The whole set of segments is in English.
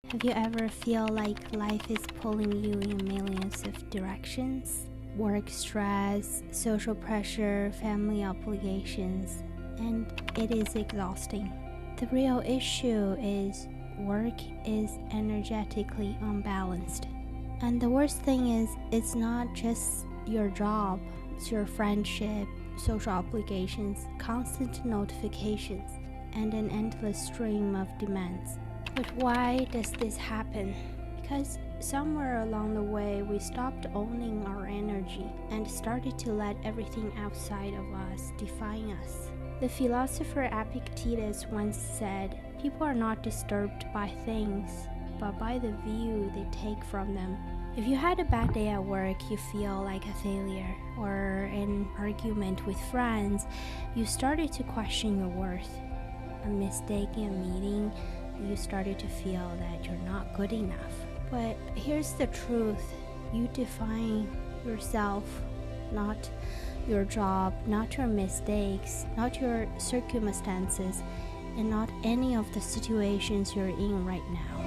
Have you ever feel like life is pulling you in millions of directions? Work stress, social pressure, family obligations, and it is exhausting. The real issue is work is energetically unbalanced. And the worst thing is, it's not just your job, it's your friendship, social obligations, constant notifications, and an endless stream of demands. But why does this happen? Because somewhere along the way we stopped owning our energy and started to let everything outside of us define us. The philosopher Epictetus once said, "People are not disturbed by things, but by the view they take from them." If you had a bad day at work, you feel like a failure, or an argument with friends, you started to question your worth. A mistake in a meeting, you started to feel that you're not good enough. But here's the truth. You define yourself, not your job, not your mistakes, not your circumstances, and not any of the situations you're in right now.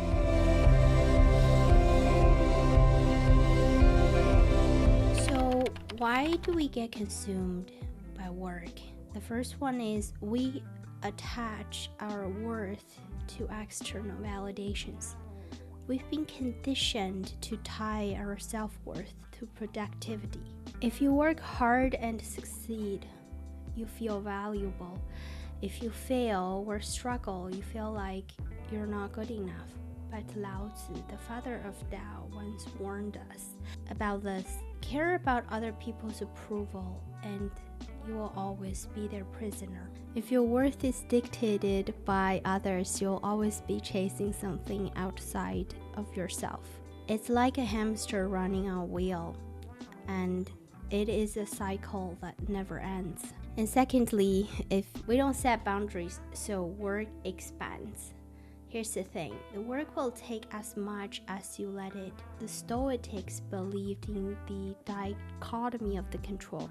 So why do we get consumed by work? The first one is we attach our worth to external validations. We've been conditioned to tie our self-worth to productivity. If you work hard and succeed, you feel valuable. If you fail or struggle, you feel like you're not good enough. But Lao Tzu, the father of Tao, once warned us about this. Care about other people's approval and you will always be their prisoner. If your worth is dictated by others, you'll always be chasing something outside of yourself. It's like a hamster running on a wheel, and it is a cycle that never ends. And secondly, if we don't set boundaries, so work expands. Here's the thing, the work will take as much as you let it. The Stoics believed in the dichotomy of the control.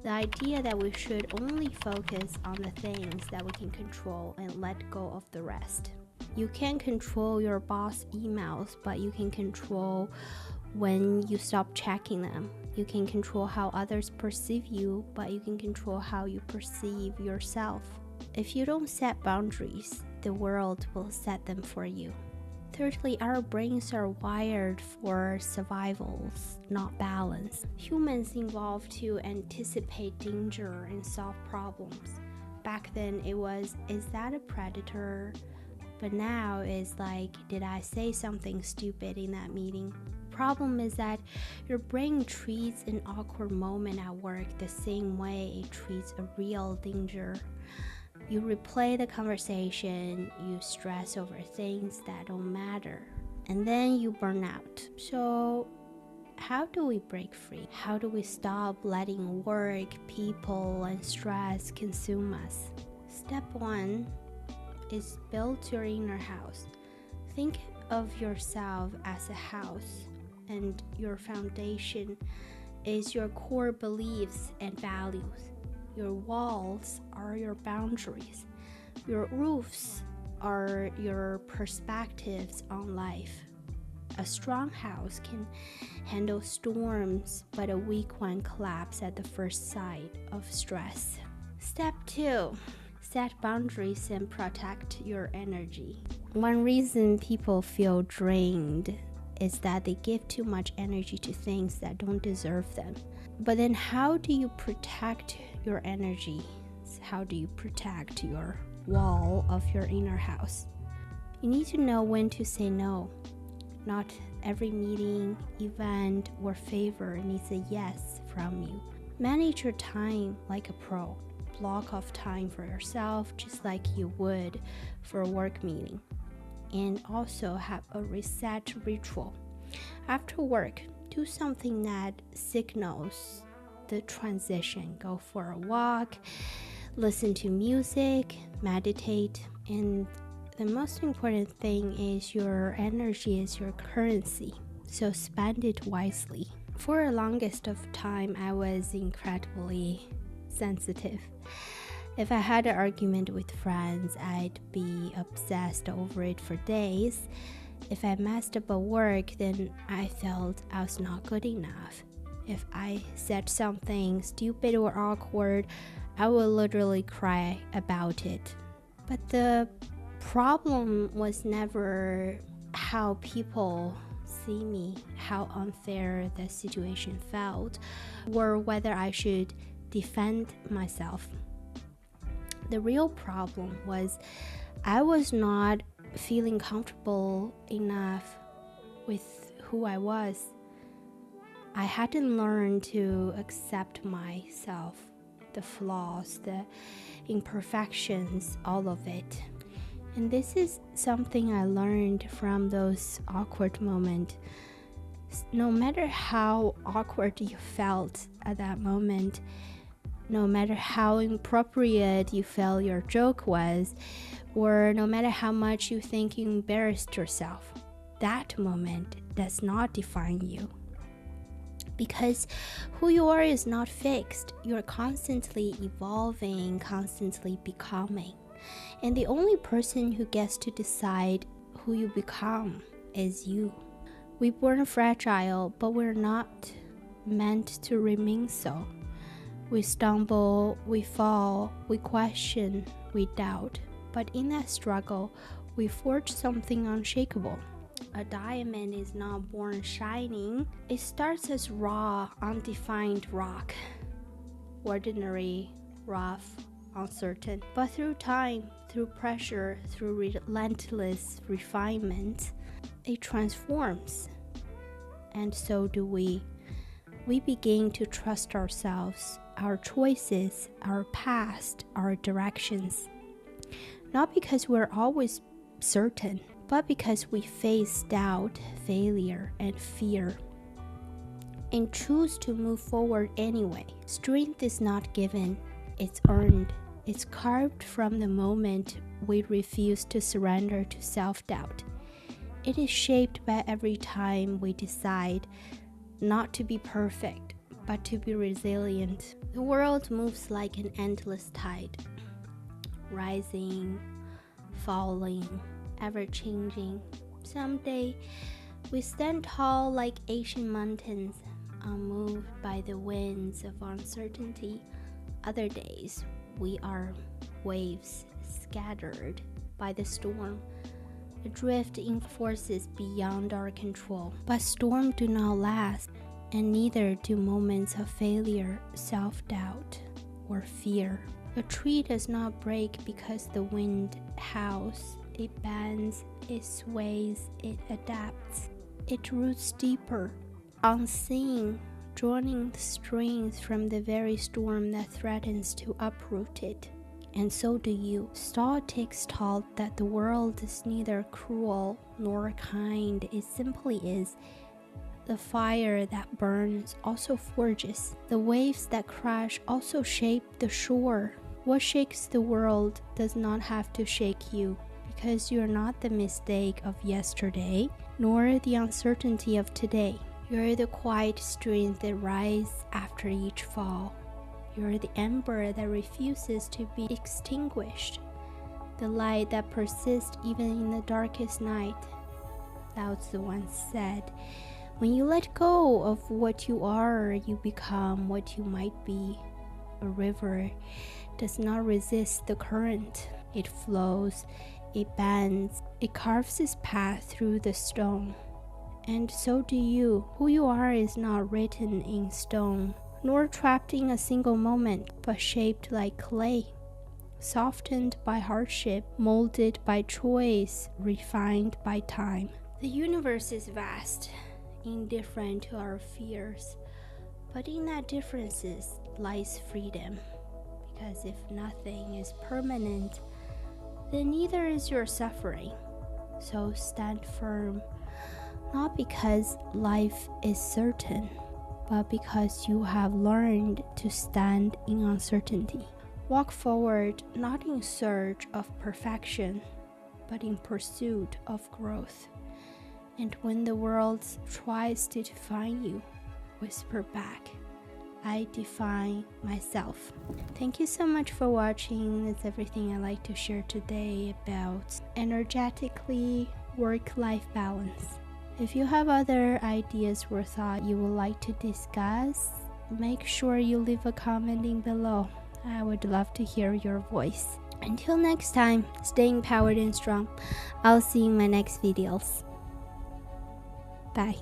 The idea that we should only focus on the things that we can control and let go of the rest. You can't control your boss' emails, but you can control when you stop checking them. You can control how others perceive you, but you can control how you perceive yourself. If you don't set boundaries, the world will set them for you. Thirdly, our brains are wired for survival, not balance. Humans evolved to anticipate danger and solve problems. Back then it was, is that a predator? But now it's like, did I say something stupid in that meeting? Problem is that your brain treats an awkward moment at work the same way it treats a real danger. You replay the conversation, you stress over things that don't matter, and then you burn out. So how do we break free? How do we stop letting work, people, and stress consume us? Step 1 is build your inner house. Think of yourself as a house, and your foundation is your core beliefs and values. Your walls are your boundaries. Your roofs are your perspectives on life. A strong house can handle storms, but a weak one collapses at the first sight of stress. Step 2, set boundaries and protect your energy. One reason people feel drained is that they give too much energy to things that don't deserve them. But then how do you protect your energy? How do you protect your wall of your inner house? You need to know when to say no. Not every meeting, event, or favor needs a yes from you. Manage your time like a pro. Block off time for yourself just like you would for a work meeting. And also have a reset ritual. After work, do something that signals the transition. Go for a walk, listen to music, meditate, and the most important thing is your energy is your currency, so spend it wisely. For the longest of time, I was incredibly sensitive. If I had an argument with friends, I'd be obsessed over it for days. If I messed up at work, then I felt I was not good enough. If I said something stupid or awkward, I would literally cry about it. But the problem was never how people see me, how unfair the situation felt, or whether I should defend myself. The real problem was I was not feeling comfortable enough with who I was. I hadn't learned to accept myself, the flaws, the imperfections, all of it. And this is something I learned from those awkward moments. No matter how awkward you felt at that moment, no matter how inappropriate you felt your joke was, or no matter how much you think you embarrassed yourself, that moment does not define you. Because who you are is not fixed. You're constantly evolving, constantly becoming. And the only person who gets to decide who you become is you. We're born fragile, but we're not meant to remain so. We stumble, we fall, we question, we doubt. But in that struggle, we forge something unshakable. A diamond is not born shining. It starts as raw, undefined rock. Ordinary, rough, uncertain. But through time, through pressure, through relentless refinement, it transforms. And so do we. We begin to trust ourselves, our choices, our past, our directions. Not because we're always certain, but because we face doubt, failure, and fear, and choose to move forward anyway. Strength is not given, it's earned. It's carved from the moment we refuse to surrender to self-doubt. It is shaped by every time we decide not to be perfect, but to be resilient. The world moves like an endless tide, rising, falling, ever-changing. Someday, we stand tall like ancient mountains, unmoved by the winds of uncertainty. Other days, we are waves scattered by the storm, adrift in forces beyond our control. But storms do not last, and neither do moments of failure, self-doubt, or fear. A tree does not break because the wind howls. It bends, it sways, it adapts. It roots deeper, unseen, drawing the strength from the very storm that threatens to uproot it. And so do you. Stoics taught that the world is neither cruel nor kind. It simply is. The fire that burns also forges. The waves that crash also shape the shore. What shakes the world does not have to shake you, because you're not the mistake of yesterday, nor the uncertainty of today. You're the quiet strength that rises after each fall. You're the ember that refuses to be extinguished, the light that persists even in the darkest night. Lao Tzu once said, when you let go of what you are, you become what you might be. A river does not resist the current. It flows, it bends, it carves its path through the stone. And so do you. Who you are is not written in stone, nor trapped in a single moment, but shaped like clay, softened by hardship, molded by choice, refined by time. The universe is vast, indifferent to our fears, but in that differences lies freedom. Because if nothing is permanent, then neither is your suffering. So stand firm, not because life is certain, but because you have learned to stand in uncertainty. Walk forward not in search of perfection, but in pursuit of growth. And when the world tries to define you, whisper back, I define myself. Thank you so much for watching. That's everything I like to share today about energetically work-life balance. If you have other ideas or thoughts you would like to discuss, make sure you leave a comment below. I would love to hear your voice. Until next time, stay empowered and strong. I'll see you in my next videos. Bye.